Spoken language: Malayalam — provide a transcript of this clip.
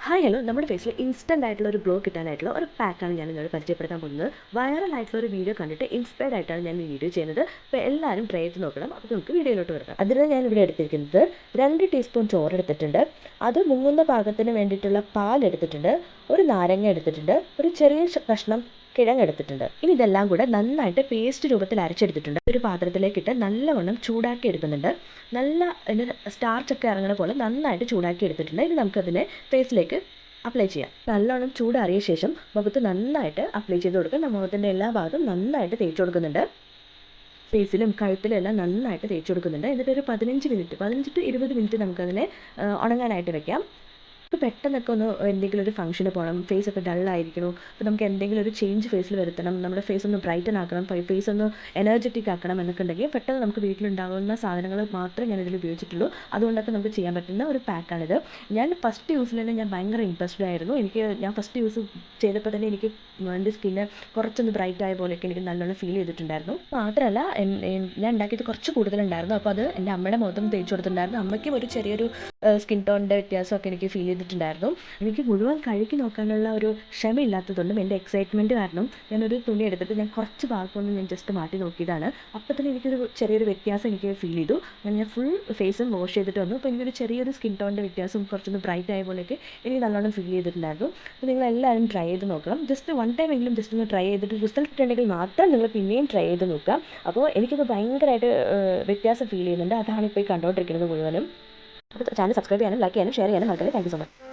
ഹായ് ഹലോ നമ്മുടെ ഫേസിൽ ഇൻസ്റ്റൻ്റ് ആയിട്ടുള്ള ഒരു ഗ്ലോ കിട്ടാനായിട്ടുള്ള ഒരു പാക്കാണ് ഞാൻ നിങ്ങളോട് പരിചയപ്പെടുത്താൻ പോകുന്നത്. വൈറൽ ആയിട്ടുള്ള ഒരു വീഡിയോ കണ്ടിട്ട് ഇൻസ്പയർഡ് ആയിട്ടാണ് ഞാൻ ഈ വീഡിയോ ചെയ്യുന്നത്. അപ്പോൾ എല്ലാവരും ട്രൈ ചെയ്ത് നോക്കണം. അപ്പോൾ നമുക്ക് വീഡിയോയിലോട്ട് വരാം. അതിന് ഞാൻ ഇവിടെ എടുത്തിരിക്കുന്നത് 2 ടീസ്പൂൺ ചോറ് എടുത്തിട്ടുണ്ട്, അത് മുങ്ങുന്ന പാകത്തിന് വേണ്ടിയിട്ടുള്ള പാൽ എടുത്തിട്ടുണ്ട്, ഒരു നാരങ്ങ എടുത്തിട്ടുണ്ട്, ഒരു ചെറിയ കഷ്ണം കിഴങ്ങ് എടുത്തിട്ടുണ്ട്. ഇനി ഇതെല്ലാം കൂടെ നന്നായിട്ട് പേസ്റ്റ് രൂപത്തിൽ അരച്ചെടുത്തിട്ടുണ്ട്. ഒരു പാത്രത്തിലേക്കിട്ട് നല്ലവണ്ണം ചൂടാക്കി എടുക്കുന്നുണ്ട്. നല്ല സ്റ്റാർച്ചൊക്കെ ഇറങ്ങുന്ന പോലെ നന്നായിട്ട് ചൂടാക്കി എടുത്തിട്ടുണ്ട്. ഇനി നമുക്കതിനെ ഫേസിലേക്ക് അപ്ലൈ ചെയ്യാം. നല്ലോണം ചൂടാറിയ ശേഷം മുഖത്ത് നന്നായിട്ട് അപ്ലൈ ചെയ്ത് കൊടുക്കുക. മുഖത്തിൻ്റെ എല്ലാ ഭാഗത്തും നന്നായിട്ട് തേച്ച് കൊടുക്കുന്നുണ്ട്. ഫേസിലും കഴുത്തിലും എല്ലാം നന്നായിട്ട് തേച്ച് കൊടുക്കുന്നുണ്ട്. എന്നിട്ട് ഒരു 15 ടു 20 മിനിറ്റ് നമുക്കതിനെ ഉണങ്ങാനായിട്ട് വെക്കാം. ഇപ്പോൾ പെട്ടെന്നൊക്കെ ഒന്ന് എന്തെങ്കിലും ഒരു ഫംഗ്ഷന് പോകണം, ഫേസൊക്കെ ഡള്ളായിരിക്കണു, അപ്പോൾ നമുക്ക് എന്തെങ്കിലും ഒരു ചേഞ്ച് ഫേസിൽ വരുത്തണം, നമ്മുടെ ഫേസ് ഒന്ന് ബ്രൈറ്റൻ ആക്കണം, ഫേസ് ഒന്ന് എനർജറ്റിക് ആക്കണം എന്നൊക്കെ ഉണ്ടെങ്കിൽ പെട്ടെന്ന് നമുക്ക് വീട്ടിലുണ്ടാകുന്ന സാധനങ്ങൾ മാത്രമേ ഞാൻ ഇതിൽ ഉപയോഗിച്ചിട്ടുള്ളൂ. അതുകൊണ്ടൊക്കെ നമുക്ക് ചെയ്യാൻ പറ്റുന്ന ഒരു പാക്കാണിത്. ഞാൻ ഫസ്റ്റ് യൂസിൽ തന്നെ ഞാൻ ഭയങ്കര ഇൻട്രസ്റ്റഡ് ആയിരുന്നു. ഞാൻ ഫസ്റ്റ് യൂസ് ചെയ്തപ്പോൾ തന്നെ എനിക്ക് എൻ്റെ സ്കിന്ന് കുറച്ചൊന്ന് ബ്രൈറ്റ് ആയ പോലെയൊക്കെ എനിക്ക് നല്ലോണം ഫീൽ ചെയ്തിട്ടുണ്ടായിരുന്നു. മാത്രമല്ല ഞാൻ ഉണ്ടാക്കിയത് കുറച്ച് കൂടുതലുണ്ടായിരുന്നു. അപ്പോൾ അത് എൻ്റെ അമ്മയുടെ മുഖത്തും തേച്ച് കൊടുത്തിട്ടുണ്ടായിരുന്നു. അമ്മയ്ക്കും ഒരു ചെറിയൊരു സ്കിൻ ടോണിൻ്റെ വ്യത്യാസമൊക്കെ എനിക്ക് ഫീൽ ചെയ്തിട്ടുണ്ടായിരുന്നു. എനിക്ക് മുഴുവൻ കഴുകി നോക്കാനുള്ള ഒരു ക്ഷമയില്ലാത്തതുകൊണ്ടും എൻ്റെ എക്സൈറ്റ്മെൻറ്റ് കാരണം ഞാനൊരു തുണി എടുത്തിട്ട് ഞാൻ കുറച്ച് ഭാഗമൊന്നും ഞാൻ ജസ്റ്റ് മാറ്റി നോക്കിയതാണ്. അപ്പോൾ തന്നെ എനിക്കൊരു ചെറിയൊരു വ്യത്യാസം എനിക്ക് ഫീൽ ചെയ്തു. ഞാൻ ഫുൾ ഫേസും വാഷ് ചെയ്തിട്ട് വന്നു. അപ്പോൾ എനിക്കൊരു ചെറിയൊരു സ്കിൻ ടോണിൻ്റെ വ്യത്യാസം കുറച്ചൊന്ന് ബ്രൈറ്റ് ആയ പോലെയൊക്കെ എനിക്ക് നല്ലോണം ഫീൽ ചെയ്തിട്ടുണ്ടായിരുന്നു. അപ്പോൾ നിങ്ങളെല്ലാവരും ട്രൈ ചെയ്ത് നോക്കണം. ജസ്റ്റ് വൺ ടൈം എങ്കിലും ജസ്റ്റ് ഒന്ന് ട്രൈ ചെയ്തിട്ട് റിസൾട്ട് ഉണ്ടെങ്കിൽ മാത്രം നിങ്ങൾ പിന്നെയും ട്രൈ ചെയ്ത് നോക്കുക. അപ്പോൾ എനിക്കത് ഭയങ്കരമായിട്ട് വ്യത്യാസം ഫീൽ ചെയ്യുന്നുണ്ട്. അതാണ് ഇപ്പോൾ ഈ കണ്ടുകൊണ്ടിരിക്കുന്നത് മുഴുവനും. അപ്പോൾ ചാനൽ സബ്സ്ക്രൈബ് ചെയ്യാനും ലൈക്ക് ചെയ്യാനും ഷെയർ ചെയ്യാനും മറക്കല്ലേ. Thank you so much.